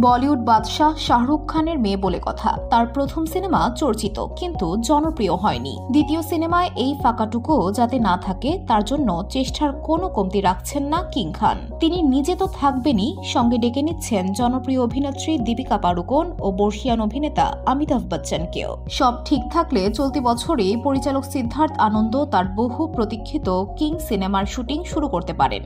বলিউড বাদশাহ শাহরুখ খানের মেয়ে বলে কথা। তার প্রথম সিনেমা চর্চিত কিন্তু জনপ্রিয় হয়নি। দ্বিতীয় সিনেমায় এই ফাঁকাটুকুও যাতে না থাকে তার জন্য চেষ্টার কোনো কমতি রাখছেন না কিং খান। তিনি নিজে তো থাকবেনই, সঙ্গে ডেকে নিচ্ছেন জনপ্রিয় অভিনেত্রী দীপিকা পাড়ুকোন ও বর্ষিয়ান অভিনেতা অমিতাভ বচ্চনকেও। সব ঠিক থাকলে চলতি বছরই পরিচালক সিদ্ধার্থ আনন্দ তার বহু প্রতীক্ষিত কিং সিনেমার শুটিং শুরু করতে পারেন।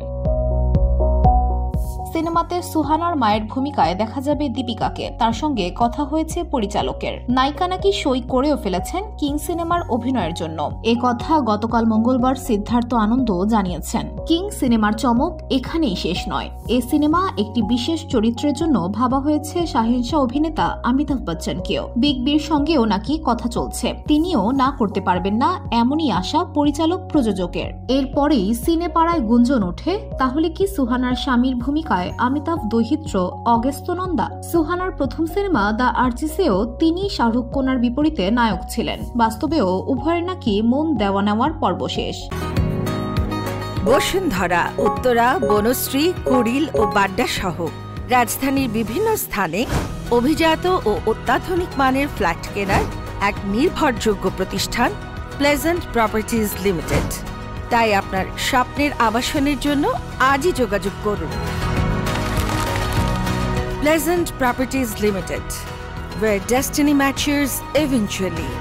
সিনেমাতে সুহানার মায়ের ভূমিকায় দেখা যাবে দীপিকাকে। তার সঙ্গে কথা হয়েছে পরিচালকের। নায়িকা নাকি সই করেও ফেলেছেন কিং সিনেমার অভিনয়ের জন্য। এ কথা গতকাল মঙ্গলবার সিদ্ধার্থ আনন্দ জানিয়েছেন। কিং সিনেমার চমক এখানেই শেষ নয়। এ সিনেমা একটি বিশেষ চরিত্রের জন্য ভাবা হয়েছে শাহেনশাহ অভিনেতা অমিতাভ বচ্চনকেও। বিগ বির সঙ্গেও নাকি কথা চলছে, তিনিও না করতে পারবেন না এমনই আশা পরিচালক প্রযোজকের। এরপরেই সিনেপাড়ায় গুঞ্জন ওঠে, তাহলে কি সুহানার স্বামীর ভূমিকায় অমিতাভ দৈহিত্র অগস্ত্যনন্দা? সুহানার প্রথম সিনেমা দ্য আর্চিসেও তিনি শাহরুখ কোনার বিপরীতে নায়ক ছিলেন। বাস্তবেও উভয়ের নাকি মন দেওয়া নেওয়ার পর্ব শেষ। বসুন্ধরা, উত্তরা, বনশ্রী, কুড়িল ও বাড্ডা সহ রাজধানীর বিভিন্ন স্থানে অভিজাত ও অত্যাধুনিক মানের ফ্ল্যাট কেনার এক নির্ভরযোগ্য প্রতিষ্ঠান প্লেজেন্ট প্রপার্টিজ লিমিটেড। তাই আপনার স্বপ্নের আবাসনের জন্য আজই যোগাযোগ করুন। Pleasant Properties Limited, where destiny matches eventually.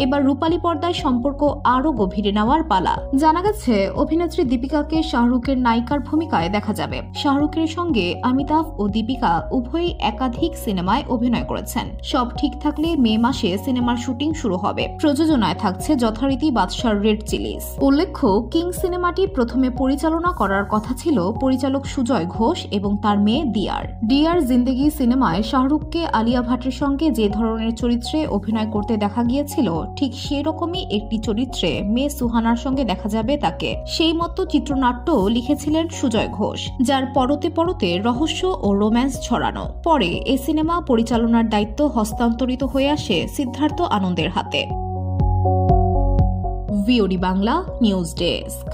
এবার রূপালী পর্দায় সম্পর্ক আরো গভীরে নেওয়ার পালা। জানা গেছে অভিনেত্রী দীপিকাকে শাহরুখের নায়িকার ভূমিকায় দেখা যাবে। শাহরুখের সঙ্গে অমিতাভ ও দীপিকা উভয়ই একাধিক সিনেমায় অভিনয় করেছেন। সব ঠিক থাকলে মে মাসে সিনেমার শুটিং শুরু হবে। প্রযোজনায় থাকছে যথারীতি বাদশার রেড চিলিজ। উল্লেখ্য, কিং সিনেমাটি প্রথমে পরিচালনা করার কথা ছিল পরিচালক সুজয় ঘোষ এবং তার মেয়ে ডিয়ার জিন্দেগি সিনেমায় শাহরুখকে আলিয়া ভাটের সঙ্গে যে ধরনের চরিত্রে অভিনয় করতে দেখা গিয়েছিল, ঠিক সেরকমই একটি চরিত্রে মেয়ে সুহানার সঙ্গে দেখা যাবে তাকে। সেই মতো চিত্রনাট্য লিখেছিলেন সুজয় ঘোষ, যার পরতে পরতে রহস্য ও রোম্যান্স ছড়ানো। পরে এ সিনেমা পরিচালনার দায়িত্ব হস্তান্তরিত হয়ে আসে সিদ্ধার্থ আনন্দের হাতে। VOD Bangla news desk.